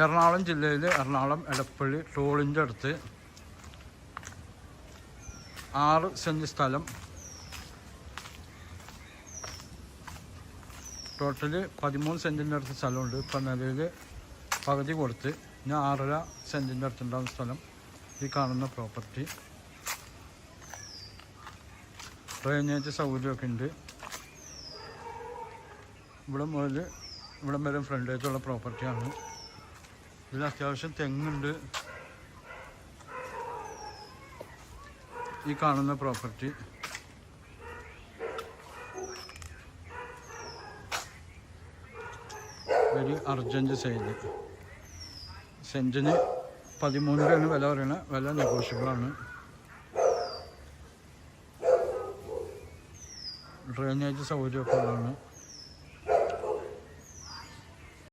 എറണാകുളം ജില്ലയിൽ എറണാകുളം എടപ്പള്ളി ടോളിൻ്റെ അടുത്ത് 6 സെൻറ്റ് സ്ഥലം, ടോട്ടല് 13 സെൻറ്റിൻ്റെ അടുത്ത് സ്ഥലമുണ്ട്. ഇപ്പം നിലയിൽ പകുതി കൊടുത്ത് ഇനി 6.5 സെൻറ്റിൻ്റെ അടുത്തുണ്ടാകുന്ന സ്ഥലം ഈ കാണുന്ന പ്രോപ്പർട്ടി. ഡ്രെയിനേജ് സൗകര്യമൊക്കെ ഉണ്ട്. ഇവിടെ മുതൽ ഇവിടം വരെ ഫ്രണ്ടേജുള്ള പ്രോപ്പർട്ടിയാണ്. ഇതിൽ അത്യാവശ്യം തെങ്ങുണ്ട്. ഈ കാണുന്ന പ്രോപ്പർട്ടി വെരി അർജൻറ്റ് സെയില്. സെൻറ്റിന് 13 രൂപയാണ് വില പറയുന്നത്. വില നെഗോഷ്യബിളാണ്. ഡ്രെയിനേജ് സൗകര്യമൊക്കെ ഉള്ളതാണ്.